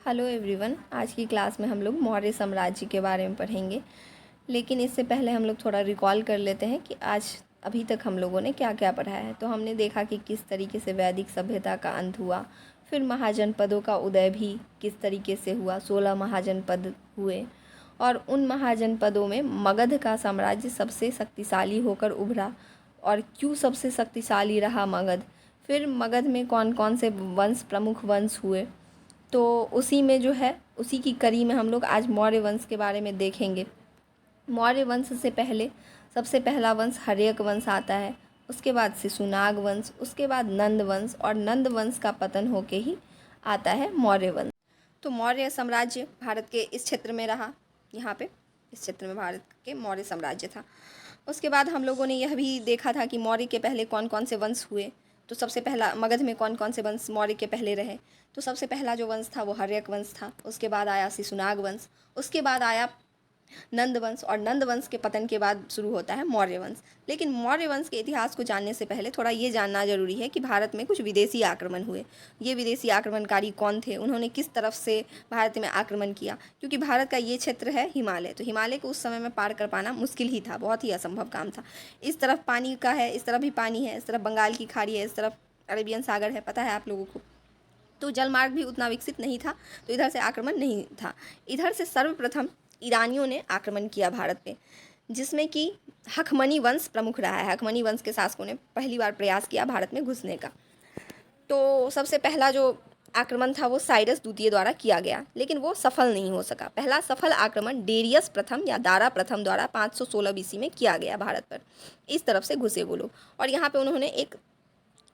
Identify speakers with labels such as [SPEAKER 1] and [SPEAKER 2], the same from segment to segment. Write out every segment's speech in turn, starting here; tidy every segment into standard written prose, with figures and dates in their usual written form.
[SPEAKER 1] Hello everyone. आज की class में हम लोग मौर्य साम्राज्य के बारे में पढ़ेंगे। लेकिन इससे पहले हम लोग थोड़ा रिकॉल कर लेते हैं कि आज अभी तक हम लोगों ने क्या क्या पढ़ा है। तो हमने देखा कि किस तरीके से वैदिक सभ्यता का अंत हुआ, फिर महाजनपदों का उदय भी किस तरीके से हुआ, 16 महाजनपद हुए और उन महाजनपदों में मगध का साम्राज्य सबसे शक्तिशाली होकर उभरा। और क्यों सबसे शक्तिशाली रहा मगध, फिर मगध में कौन कौन से वंश प्रमुख वंश हुए, तो उसी में जो है उसी की कड़ी में हम लोग आज मौर्य वंश के बारे में देखेंगे। मौर्य वंश से पहले सबसे पहला वंश हर्यक वंश आता है, उसके बाद शिशुनाग वंश, उसके बाद नंद वंश और नंद वंश का पतन होके ही आता है मौर्य वंश। तो मौर्य साम्राज्य भारत के इस क्षेत्र में रहा, यहाँ पे इस क्षेत्र में भारत के मौर्य साम्राज्य था। उसके बाद हम लोगों ने यह भी देखा था कि मौर्य के पहले कौन कौन से वंश हुए। तो सबसे पहला मगध में कौन कौन से वंश मौर्य के पहले रहे। तो सबसे पहला जो वंश था वो हर्यक वंश था, उसके बाद आया शिशुनाग वंश, उसके बाद आया नंद वंश और नंद वंश के पतन के बाद शुरू होता है मौर्य वंश। लेकिन मौर्य वंश के इतिहास को जानने से पहले थोड़ा ये जानना जरूरी है कि भारत में कुछ विदेशी आक्रमण हुए। ये विदेशी आक्रमणकारी कौन थे, उन्होंने किस तरफ से भारत में आक्रमण किया। क्योंकि भारत का ये क्षेत्र है हिमालय, तो हिमालय को उस समय में पार कर पाना मुश्किल ही था, बहुत ही असंभव काम था। इस तरफ पानी का है, इस तरफ भी पानी है, इस तरफ बंगाल की खाड़ी है, इस तरफ अरेबियन सागर है, पता है आप लोगों को। तो जलमार्ग भी उतना विकसित नहीं था, तो इधर से आक्रमण नहीं था। इधर से सर्वप्रथम ईरानियों ने आक्रमण किया भारत पे, जिसमें कि हखमनी वंश प्रमुख रहा है। हखमनी वंश के शासकों ने पहली बार प्रयास किया भारत में घुसने का। तो सबसे पहला जो आक्रमण था वो साइरस द्वितीय द्वारा किया गया, लेकिन वो सफल नहीं हो सका। पहला सफल आक्रमण डेरियस प्रथम या दारा प्रथम द्वारा 516 बीसी में किया गया भारत पर। इस तरफ से घुसे वो लोग और यहाँ पे उन्होंने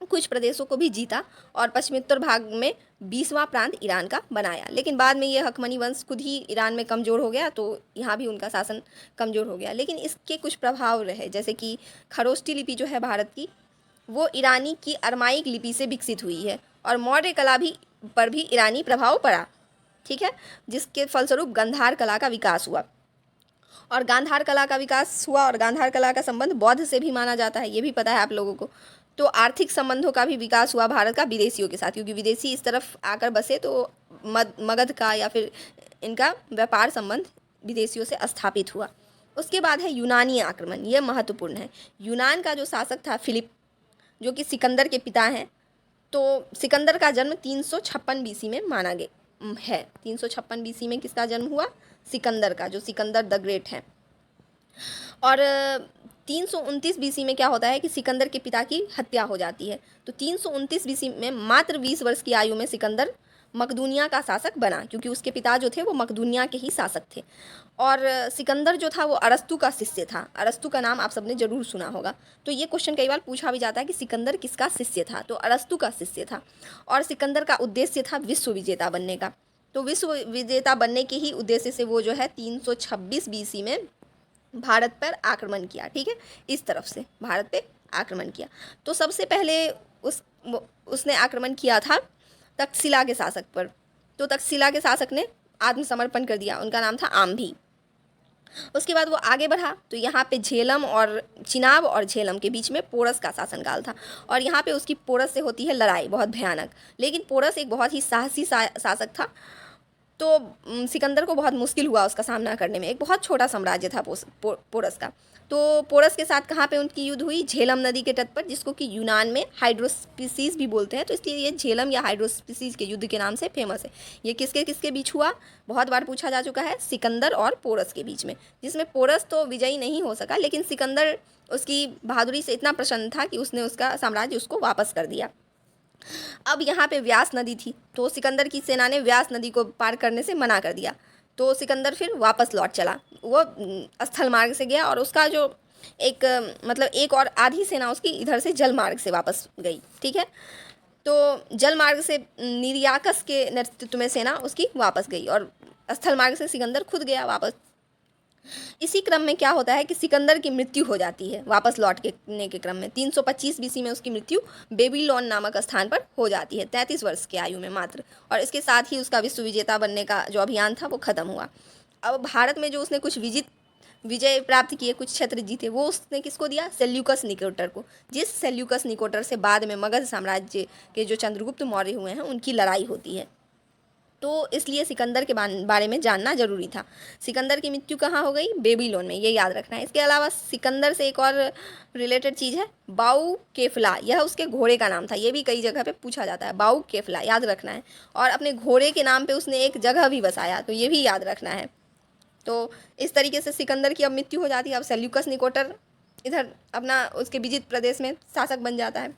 [SPEAKER 1] कुछ प्रदेशों को भी जीता और पश्चिमोत्तर भाग में 20वां प्रांत ईरान का बनाया। लेकिन बाद में ये हकमनी वंश खुद ही ईरान में कमज़ोर हो गया, तो यहाँ भी उनका शासन कमज़ोर हो गया। लेकिन इसके कुछ प्रभाव रहे, जैसे कि खरोष्टी लिपि जो है भारत की, वो ईरानी की अरमाइक लिपि से विकसित हुई है और मौर्य कला भी पर भी ईरानी प्रभाव पड़ा, ठीक है, जिसके फलस्वरूप गांधार कला का विकास हुआ। और गांधार कला का विकास हुआ और गांधार कला का संबंध बौद्ध से भी माना जाता है, ये भी पता है आप लोगों को। तो आर्थिक संबंधों का भी विकास हुआ भारत का विदेशियों के साथ, क्योंकि विदेशी इस तरफ आकर बसे तो मगध का या फिर इनका व्यापार संबंध विदेशियों से स्थापित हुआ। उसके बाद है यूनानी आक्रमण, यह महत्वपूर्ण है। यूनान का जो शासक था फिलिप, जो कि सिकंदर के पिता हैं, तो सिकंदर का जन्म 356 बीसी में माना गया है। 356 बीसी में किसका जन्म हुआ? सिकंदर का, जो सिकंदर द ग्रेट हैं। और 329 बीसी में क्या होता है कि सिकंदर के पिता की हत्या हो जाती है। तो 329 बीसी में मात्र 20 वर्ष की आयु में सिकंदर मकदूनिया का शासक बना, क्योंकि उसके पिता जो थे वो मकदूनिया के ही शासक थे। और सिकंदर जो था वो अरस्तु का शिष्य था। अरस्तु का नाम आप सबने जरूर सुना होगा। तो ये क्वेश्चन कई बार पूछा भी जाता है कि सिकंदर किसका शिष्य था, तो अरस्तु का शिष्य था। और सिकंदर का उद्देश्य था विश्व विजेता बनने का। तो विश्व विजेता बनने के ही उद्देश्य से वो जो है 326 बीसी में भारत पर आक्रमण किया, ठीक है, इस तरफ से भारत पे आक्रमण किया। तो सबसे पहले उसने आक्रमण किया था तक्षशिला के शासक पर। तो तक्षशिला के शासक ने आत्मसमर्पण कर दिया, उनका नाम था आम्भी। उसके बाद वो आगे बढ़ा, तो यहाँ पे झेलम और चिनाब और झेलम के बीच में पोरस का शासनकाल था और यहाँ पे उसकी पोरस से होती है लड़ाई बहुत भयानक। लेकिन पोरस एक बहुत ही साहसी शासक था, तो सिकंदर को बहुत मुश्किल हुआ उसका सामना करने में। एक बहुत छोटा साम्राज्य था पोरस का। तो पोरस के साथ कहाँ पे उनकी युद्ध हुई? झेलम नदी के तट पर, जिसको कि यूनान में हाइड्रोस्पिसीज भी बोलते हैं। तो इसलिए ये झेलम या हाइड्रोस्पिसीज के युद्ध के नाम से फेमस है। ये किसके किसके बीच हुआ? बहुत बार पूछा जा चुका है, सिकंदर और पोरस के बीच में, जिसमें पोरस तो विजयी नहीं हो सका, लेकिन सिकंदर उसकी बहादुरी से इतना प्रसन्न था कि उसने उसका साम्राज्य उसको वापस कर दिया। अब यहाँ पे व्यास नदी थी, तो सिकंदर की सेना ने व्यास नदी को पार करने से मना कर दिया। तो सिकंदर फिर वापस लौट चला, वो स्थल मार्ग से गया और उसका जो एक और आधी सेना उसकी इधर से जल मार्ग से वापस गई, ठीक है। तो जल मार्ग से निर्याकस के नेतृत्व में सेना उसकी वापस गई और स्थल मार्ग से सिकंदर खुद गया वापस। इसी क्रम में क्या होता है कि सिकंदर की मृत्यु हो जाती है वापस लौटने के क्रम में। 325 बीसी में उसकी मृत्यु बेबीलोन नामक स्थान पर हो जाती है, 33 वर्ष की आयु में मात्र। और इसके साथ ही उसका विश्व विजेता बनने का जो अभियान था वो खत्म हुआ। अब भारत में जो उसने कुछ विजय प्राप्त किए, कुछ क्षेत्र जीते, वो उसने किसको दिया? सेल्यूकस निकोटर को। जिस सेल्यूकस निकोटर से बाद में मगध साम्राज्य के जो चंद्रगुप्त मौर्य हुए हैं उनकी लड़ाई होती है। तो इसलिए सिकंदर के बारे में जानना जरूरी था। सिकंदर की मृत्यु कहाँ हो गई? बेबीलोन में, ये याद रखना है। इसके अलावा सिकंदर से एक और रिलेटेड चीज़ है, बाऊ केफला, यह उसके घोड़े का नाम था। ये भी कई जगह पे पूछा जाता है, बाऊ केफला याद रखना है। और अपने घोड़े के नाम पे उसने एक जगह भी बसाया, तो ये भी याद रखना है। तो इस तरीके से सिकंदर की अब मृत्यु हो जाती है। अब सेल्यूकस निकोटर इधर अपना उसके विजित प्रदेश में शासक बन जाता है।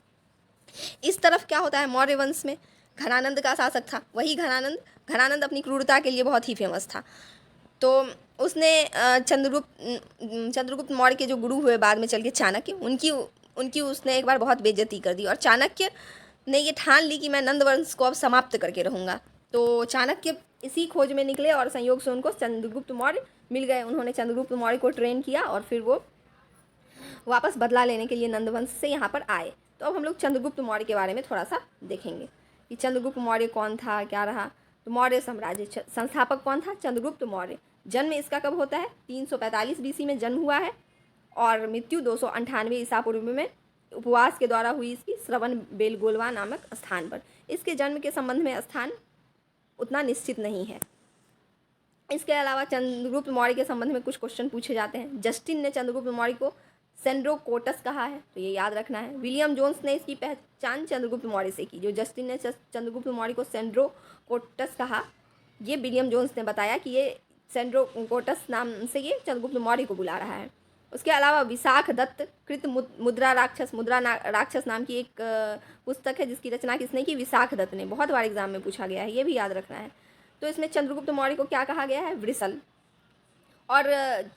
[SPEAKER 1] इस तरफ क्या होता है, मौर्य वंश में घनानंद का शासक था। वही घनानंद अपनी क्रूरता के लिए बहुत ही फेमस था। तो उसने चंद्रगुप्त मौर्य के जो गुरु हुए बाद में चल के चाणक्य, उनकी उसने एक बार बहुत बेइज्जती कर दी। और चाणक्य ने ये ठान ली कि मैं नंद वंश को अब समाप्त करके रहूँगा। तो चाणक्य इसी खोज में निकले और संयोग से उनको चंद्रगुप्त मौर्य मिल गए। उन्होंने चंद्रगुप्त मौर्य को ट्रेन किया और फिर वो वापस बदला लेने के लिए नंदवंश से यहाँ पर आए। तो अब हम लोग चंद्रगुप्त मौर्य के बारे में थोड़ा सा देखेंगे कि चंद्रगुप्त मौर्य कौन था, क्या रहा। तो मौर्य साम्राज्य संस्थापक कौन था? चंद्रगुप्त मौर्य। जन्म इसका कब होता है? 345 BC में जन्म हुआ है और मृत्यु 298 ईसा पूर्व में उपवास के द्वारा हुई इसकी श्रवण बेलगोलवा नामक स्थान पर। इसके जन्म के संबंध में स्थान उतना निश्चित नहीं है। इसके अलावा चंद्रगुप्त मौर्य के संबंध में कुछ क्वेश्चन पूछे जाते हैं। जस्टिन ने चंद्रगुप्त मौर्य को सेंड्रोकोटस कहा है, तो ये याद रखना है। विलियम जोन्स ने इसकी पहचान चंद्रगुप्त मौर्य से की। जो जस्टिन ने चंद्रगुप्त मौर्य को सेंड्रोकोटस कहा, ये विलियम जोन्स ने बताया कि ये सेंड्रोकोटस नाम से ये चंद्रगुप्त मौर्य को बुला रहा है। उसके अलावा विशाख दत्त कृत मुद्रा राक्षस नाम की एक पुस्तक है जिसकी रचना किसने की? विशाख दत्त ने। बहुत बार एग्जाम में पूछा गया है, ये भी याद रखना है। तो इसमें चंद्रगुप्त मौर्य को क्या कहा गया है? वृषल। और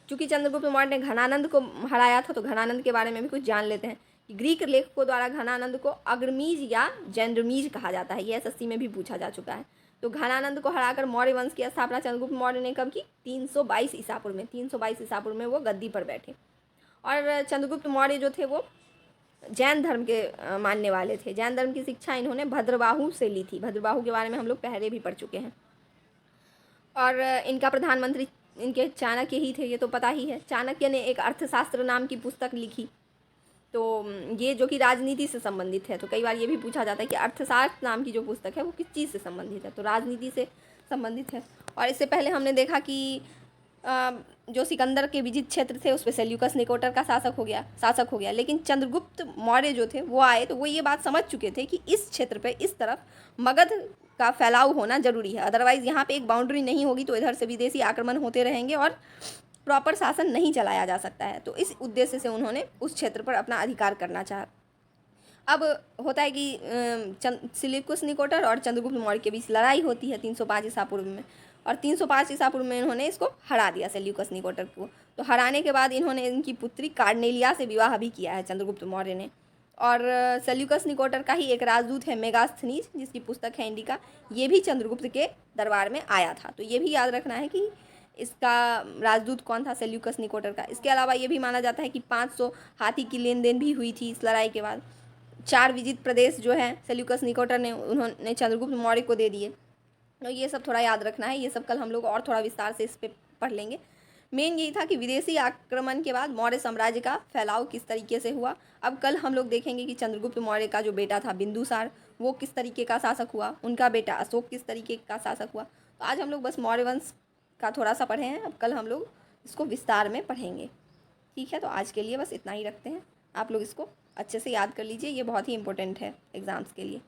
[SPEAKER 1] चूंकि चंद्रगुप्त मौर्य ने घनानंद को हराया था, तो घनानंद के बारे में भी कुछ जान लेते हैं कि ग्रीक लेखकों द्वारा घनानंद को अग्रमीज या जैंड्रमीज कहा जाता है। ये SSC में भी पूछा जा चुका है। तो घनानंद को हराकर मौर्य वंश की स्थापना चंद्रगुप्त मौर्य ने कब की? 322 ईसा पूर्व में। 322 ईसा पूर्व में वो गद्दी पर बैठे। और चंद्रगुप्त मौर्य जो थे वो जैन धर्म के मानने वाले थे। जैन धर्म की शिक्षा इन्होंने भद्रबाहु से ली थी। भद्रबाहु के बारे में हम लोग पहले भी पढ़ चुके हैं। और इनका प्रधानमंत्री इनके चाणक्य ही थे, ये तो पता ही है। चाणक्य ने एक अर्थशास्त्र नाम की पुस्तक लिखी, तो ये जो कि राजनीति से संबंधित है। तो कई बार ये भी पूछा जाता है कि अर्थशास्त्र नाम की जो पुस्तक है वो किस चीज़ से संबंधित है, तो राजनीति से संबंधित है। और इससे पहले हमने देखा कि जो सिकंदर के विजित क्षेत्र थे उस पर सेल्यूकस निकोटर का शासक हो गया। लेकिन चंद्रगुप्त मौर्य जो थे वो आए, तो वो ये बात समझ चुके थे कि इस क्षेत्र पे इस तरफ मगध का फैलाव होना जरूरी है। अदरवाइज़ यहाँ पे एक बाउंड्री नहीं होगी तो इधर से विदेशी आक्रमण होते रहेंगे और प्रॉपर शासन नहीं चलाया जा सकता है। तो इस उद्देश्य से उन्होंने उस क्षेत्र पर अपना अधिकार करना चाहा। अब होता है कि सेल्यूकस निकोटर और चंद्रगुप्त मौर्य के बीच लड़ाई होती है 305 ईसा पूर्व में। और 305 ईसा पूर्व में इन्होंने इसको हरा दिया, सेल्यूकस निकोटर को। तो हराने के बाद इन्होंने इनकी पुत्री कार्नेलिया से विवाह भी किया है चंद्रगुप्त मौर्य ने। और सेल्यूकस निकोटर का ही एक राजदूत है मेगास्थनीज, जिसकी पुस्तक है इंडिका, ये भी चंद्रगुप्त के दरबार में आया था। तो ये भी याद रखना है कि इसका राजदूत कौन था, सेल्यूकस निकोटर का। इसके अलावा ये भी माना जाता है कि 500 हाथी की लेन देन भी हुई थी इस लड़ाई के बाद। 4 विजित प्रदेश जो है सेल्यूकस निकोटर ने उन्होंने चंद्रगुप्त मौर्य को दे दिए। तो ये सब थोड़ा याद रखना है। ये सब कल हम लोग और थोड़ा विस्तार से इस पर पढ़ लेंगे। मेन यही था कि विदेशी आक्रमण के बाद मौर्य साम्राज्य का फैलाव किस तरीके से हुआ। अब कल हम लोग देखेंगे कि चंद्रगुप्त मौर्य का जो बेटा था बिंदुसार, वो किस तरीके का शासक हुआ, उनका बेटा अशोक किस तरीके का शासक हुआ। तो आज हम लोग बस मौर्य वंश का थोड़ा सा पढ़े हैं, अब कल हम लोग इसको विस्तार में पढ़ेंगे। ठीक है, तो आज के लिए बस इतना ही रखते हैं। आप लोग इसको अच्छे से याद कर लीजिए, ये बहुत ही इंपॉर्टेंट है एग्ज़ाम्स के लिए।